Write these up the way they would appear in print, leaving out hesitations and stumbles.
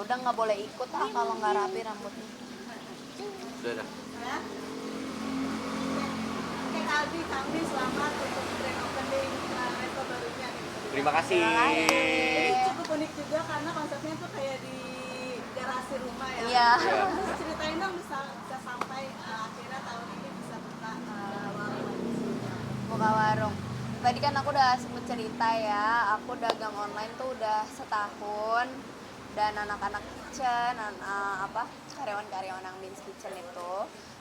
udah nggak boleh ikut kalau nggak rapi rambutnya. Udah. Ya. Oke Kak Aldi, kami selamat untuk grand opening resto barunya nih. Terima kasih. Ini cukup unik juga karena konsepnya tuh kayak di garasi rumah ya. Iya. Terus ceritain dong bisa sampai akhirnya tahun ini bisa buka warung. Buka warung. Tadi kan aku udah sempet cerita ya, aku dagang online tuh udah setahun, dan anak-anak kitchen, karyawan-karyawan yang Beans Kitchen itu,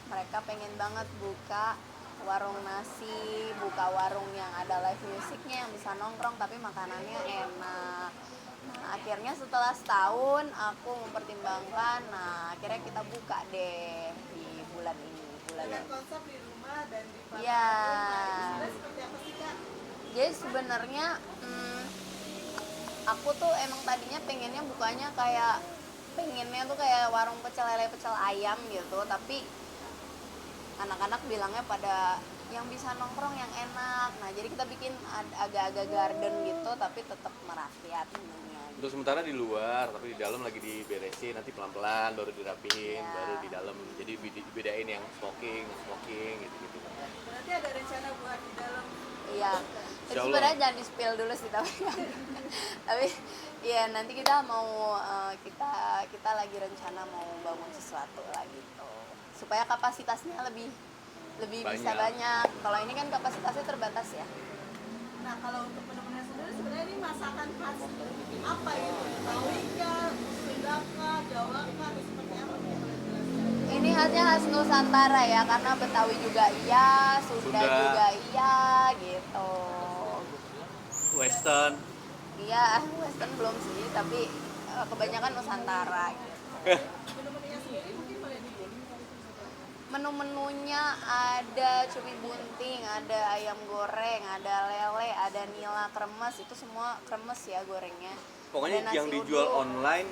mereka pengen banget buka warung nasi, buka warung yang ada live musiknya, yang bisa nongkrong tapi makanannya enak. Nah, akhirnya setelah setahun aku mempertimbangkan, nah akhirnya kita buka deh di bulan ini. Dengan konsep di rumah dan di pasar. Iya. Sebenarnya seperti apa sih Kak? Jadi sebenarnya aku tuh emang tadinya pengennya bukanya pengennya tuh kayak warung pecel lele, pecel ayam gitu, tapi anak-anak bilangnya pada yang bisa nongkrong yang enak. Nah jadi kita bikin agak-agak garden gitu tapi tetap merakyat menunya. Untuk sementara di luar, tapi di dalam lagi diberesin, nanti pelan-pelan baru dirapihin, Ya. baru di dalam. Jadi bedain yang smoking gitu-gitu. Berarti ada rencana buat di dalam. Iya. Tapi Insya Allah. sebenarnya jangan di spill dulu sih tapi tapi ya nanti kita mau kita lagi rencana mau bangun sesuatu lagi gitu supaya kapasitasnya lebih bisa Banyak. banyak. Kalau ini kan kapasitasnya terbatas ya. Nah kalau untuk menu-menu sendiri sebenarnya ini masakan khas apa gitu? Betawi kah, Sunda kah, Jawa kah, atau seperti apa? Ini khas Nusantara ya karena Betawi juga iya, Sunda Sunda. juga iya gitu. Western. Iya, Western belum sih, tapi kebanyakan Nusantara gitu. Menu-menunya sendiri mungkin boleh di Menu-menunya ada cumi bunting, ada ayam goreng, ada lele, ada nila kremes, itu semua kremes ya gorengnya. Pokoknya Ada nasi yang dijual uduk. online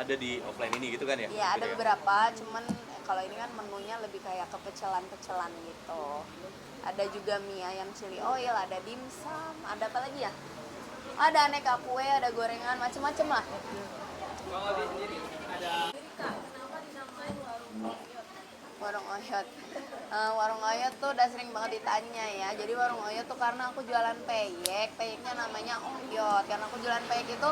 ada di offline ini gitu kan ya? Iya, ada Gitu ya? beberapa, cuman kalau ini kan menunya lebih kayak kepecelan-pecelan gitu. Ada juga mie ayam chili oil, ada dimsum, ada apa lagi ya? Ada aneka kue, ada gorengan, macem-macem lah. Warung Oyot. Warung Oyot tuh udah sering banget ditanya ya. Jadi warung Oyot tuh karena aku jualan peyeknya namanya Oyot. Karena aku jualan peyek itu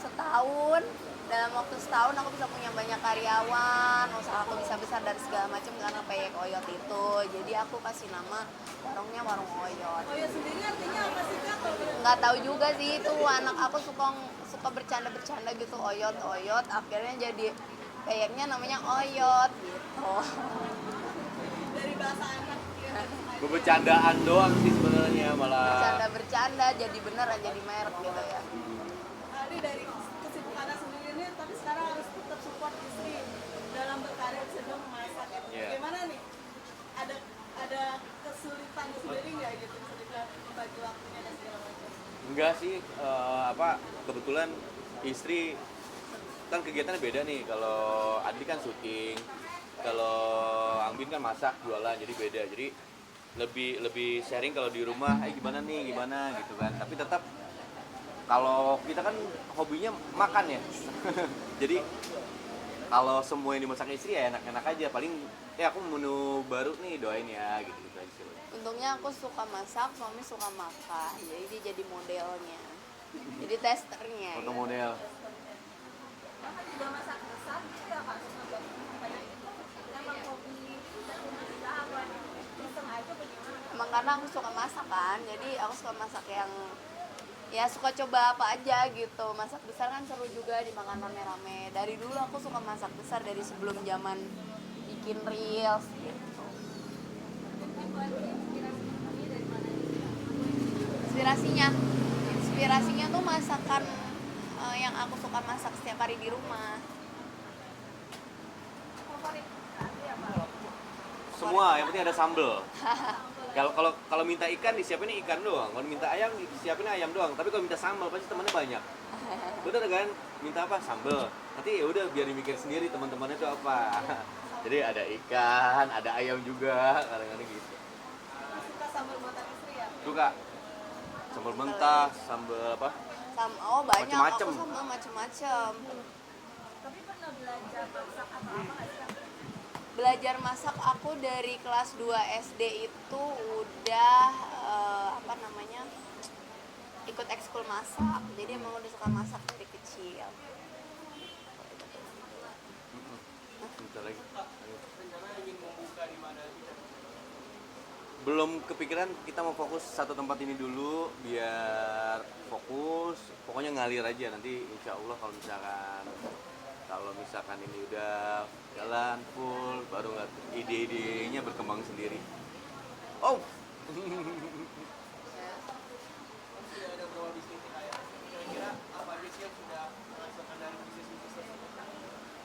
setahun, dalam waktu setahun aku bisa punya banyak karyawan, usaha aku bisa besar dan segala macam karena peyek Oyot itu. Jadi aku kasih nama warungnya Warung Oyot. Oh ya sendiri artinya apa sih Kak? Kalau boleh Nggak tahu juga sih, itu anak aku suka bercanda gitu, Oyot akhirnya jadi peyeknya namanya Oyot gitu. dari bahasa anak ya. Bercandaan doang sih sebenarnya malah. Bercanda jadi beneran jadi merek gitu ya. Ini dari kesibukannya sendiri nih, tapi sekarang harus tetap support istri dalam berkarya sedang memasak gitu. Iya. Gimana nih? Ada kesulitan sendiri nggak gitu ketika membagi waktunya dan segala macam? Enggak sih, kebetulan istri kan kegiatannya beda nih. Kalau Adi kan syuting, kalau Angbin kan masak, jualan, jadi beda. Jadi lebih sharing kalau di rumah, gimana gitu kan. Tapi tetap kalau kita kan hobinya makan ya. Jadi kalau semua yang dimasak istri ya enak-enak aja. Paling aku menu baru nih doain ya gitu aja sih. Untungnya aku suka masak, suami suka makan, jadi dia jadi modelnya, jadi testernya. Foto Ya. model. Kakak juga masak besar gitu ya Kak? Banyak itu emang hobi usaha buat iseng aja bagaimana? Emang karena aku suka masak kan, jadi aku suka masak yang ya suka coba apa aja gitu. Masak besar kan seru juga dimakan rame-rame. Dari dulu aku suka masak besar dari sebelum zaman bikin reels gitu. Inspirasinya tuh masakan yang aku suka masak setiap hari di rumah. Favorit Kak apa? Semua, yang penting ada sambel. Kalau minta ikan disiapin ikan doang, kalau minta ayam disiapin ayam doang. Tapi kalau minta sambal pasti temannya banyak. Bener kan? Minta apa? Sambal. Nanti ya udah biar dimikir sendiri teman-temannya itu apa. Jadi ada ikan, ada ayam juga, kadang-kadang gitu. Suka sambal buatan istri ya? Suka sambal mentah, sambal apa? Banyak. Macem-macem. Aku sama macem-macem. Tapi pernah belajar masak atau apa nggak sih Kak? Belajar masak aku dari kelas 2 SD itu udah apa namanya, ikut ekskul masak, jadi emang udah suka masak dari kecil. Bentar lagi. Belum kepikiran, kita mau fokus satu tempat ini dulu biar fokus, pokoknya ngalir aja nanti insya Allah kalau misalkan ini udah jalan full baru nggak ide-idenya berkembang sendiri. Oh.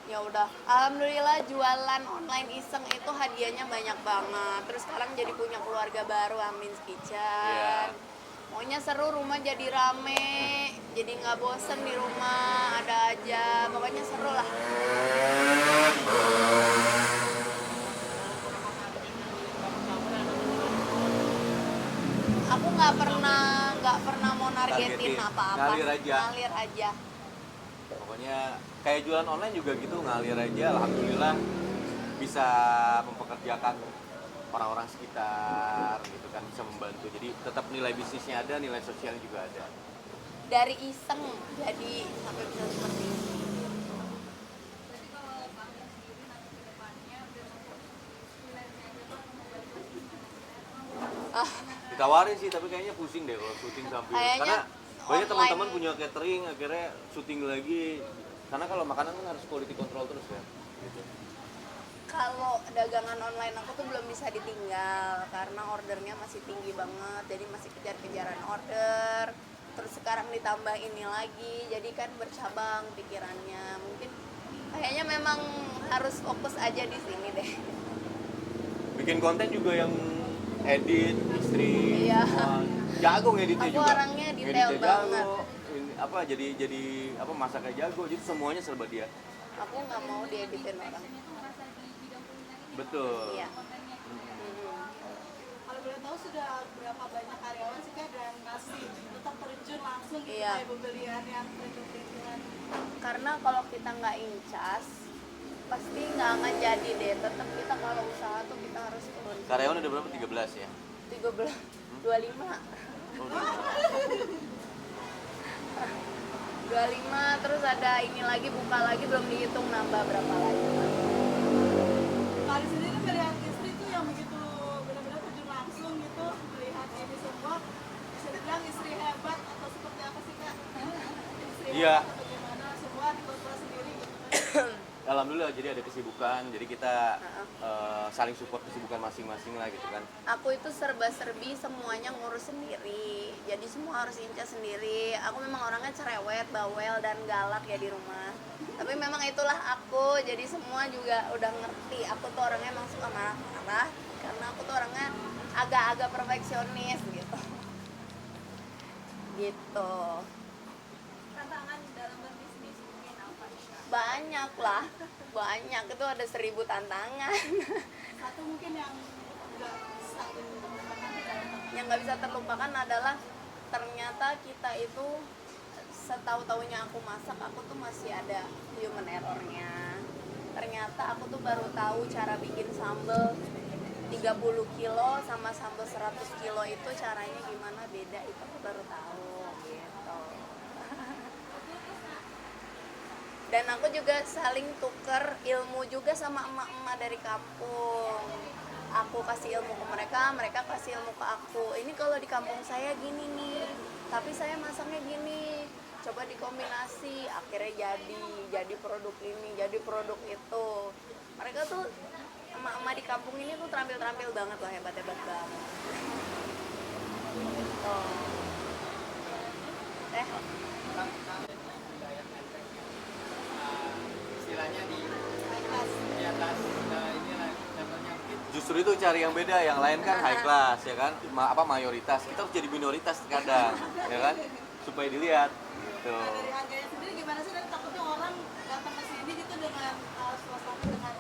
Ya udah, alhamdulillah jualan online iseng itu hadiahnya banyak banget. Terus sekarang jadi punya keluarga baru, Amin's Kitchen. Iya. Pokoknya seru, rumah jadi rame, jadi nggak bosen di rumah, ada aja. Pokoknya seru lah. Aku nggak pernah mau nargetin Targetin, apa-apa. ngalir aja. Ngalir aja. Pokoknya kayak jualan online juga gitu, ngalir aja. Alhamdulillah bisa mempekerjakan orang-orang sekitar gitu kan, bisa membantu. Jadi tetap nilai bisnisnya ada, nilai sosialnya juga ada. Dari iseng jadi sampai bisa seperti ini. Berarti kalau kami sendiri nanti ke depannya udah freelance aja Kak, membantu Ah, Ditawarin sih, tapi kayaknya pusing deh kalau syuting sambil. Kayaknya Karena banyak online. teman-teman punya catering, akhirnya syuting lagi. Karena kalau makanan kan harus quality control terus ya. Gitu. kalau dagangan online aku tuh belum bisa ditinggal karena ordernya masih tinggi banget, jadi masih kejar-kejaran order. Terus sekarang ditambah ini lagi, jadi kan bercabang pikirannya. Mungkin kayaknya memang harus fokus aja di sini deh. Bikin konten juga yang edit, istri, Iya. semua. Jago ngeditnya Aku juga. orangnya detail Ngeditnya jago. banget. Ini, apa jadi apa masaknya jago, jadi semuanya serba dia. Aku nggak mau dieditin orang. itu merasa di bidang kuliner ini Betul. Iya. kontennya. Kalau boleh tahu sudah berapa banyak karyawan sih Kak dan masih tetap terjun langsung gitu Iya. kayak pembelian yang perintilan. Karena kalau kita nggak incas, pasti nggak akan jadi deh. Tetap kita kalau usaha tuh kita harus turun. Karyawan udah berapa? 13 ya? 13, 25. Oh, udah. 25, terus ada ini lagi, buka lagi, belum dihitung nambah berapa lagi. Kali sendiri melihat istri tuh yang begitu benar-benar terjun langsung gitu melihat ini semua, bisa dibilang istri hebat atau seperti apa sih Kak? Istri Iya. hebat atau bagaimana semua dikelola sendiri gitu kan? Alhamdulillah, jadi ada kesibukan, jadi kita saling support kesibukan masing-masing lah gitu kan. Aku itu serba-serbi, semuanya ngurus sendiri. Jadi semua harus incas sendiri. Aku memang orangnya cerewet, bawel, dan galak ya di rumah. Tapi memang itulah aku, jadi semua juga udah ngerti. Aku tuh orangnya emang suka marah-marah, karena aku tuh orangnya agak-agak perfeksionis gitu. Gitu. Tantangan dalam berbisnis mungkin apa nih Kak? Banyak lah, banyak. Itu ada 1000 tantangan. Satu mungkin yang nggak bisa dilupakan Yang nggak bisa terlupakan adalah ternyata kita itu setahu-taunya aku masak, aku tuh masih ada human errornya. Ternyata aku tuh baru tahu cara bikin sambal 30 kilo sama sambal 100 kilo itu caranya gimana, beda. Itu aku baru tahu gitu. Dan aku juga saling tuker ilmu juga sama emak-emak dari kampung. Aku kasih ilmu ke mereka, mereka kasih ilmu ke aku. Ini kalau di kampung saya gini nih, tapi saya masaknya gini. Coba dikombinasi, akhirnya jadi produk ini, jadi produk itu. Mereka tuh emak-emak di kampung ini tuh terampil-terampil banget loh, hebat-hebat banget. Gitu. Istilahnya di atas ini lah levelnya mungkin Justru itu cari yang beda, yang lain kan high class ya kan, mayoritas. Kita harus jadi minoritas kadang, ya kan, supaya dilihat. Gitu. Nah, dari harganya sendiri gimana sih? Dan takutnya orang datang ke sini gitu dengan suasana dengan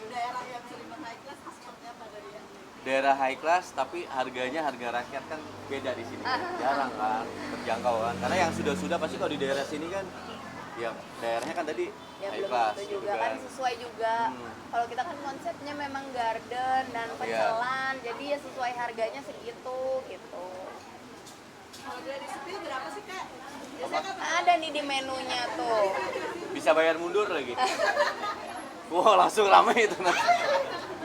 daerah yang sering high class itu seperti apa dari yang Daerah high class tapi harganya harga rakyat kan beda di sini. Jarang kan terjangkau kan. Karena yang sudah pasti kalau di daerah sini kan ya daerahnya kan tadi Ya high belum class tentu gitu juga kan sesuai juga. Hmm. Kalau kita kan konsepnya memang garden dan Iya. pecelan, jadi ya sesuai harganya segitu gitu. Kalau dari sepi berapa sih kak? Apa? Ada nih di menunya tuh. Bisa bayar mundur lagi. Wah langsung ramai itu nanti.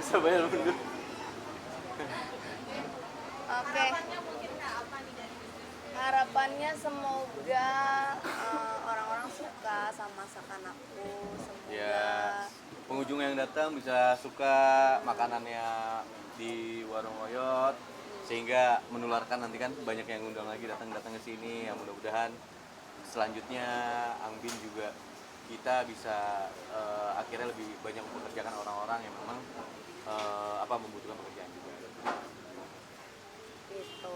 Bisa bayar mundur. Oke. Harapannya mungkin nggak apa nih dari Harapannya semoga orang-orang suka sama masakan aku. Semoga Ya, pengunjung yang datang bisa suka makanannya di warung Oyot sehingga menularkan nanti kan banyak yang undang lagi datang ke sini. Ya mudah-mudahan selanjutnya Angbin juga kita bisa akhirnya lebih banyak mempekerjakan orang-orang yang memang membutuhkan pekerjaan juga. gitu.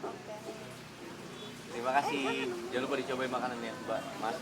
Oke. Terima kasih. Jangan lupa dicobain makanannya, Mbak, Mas.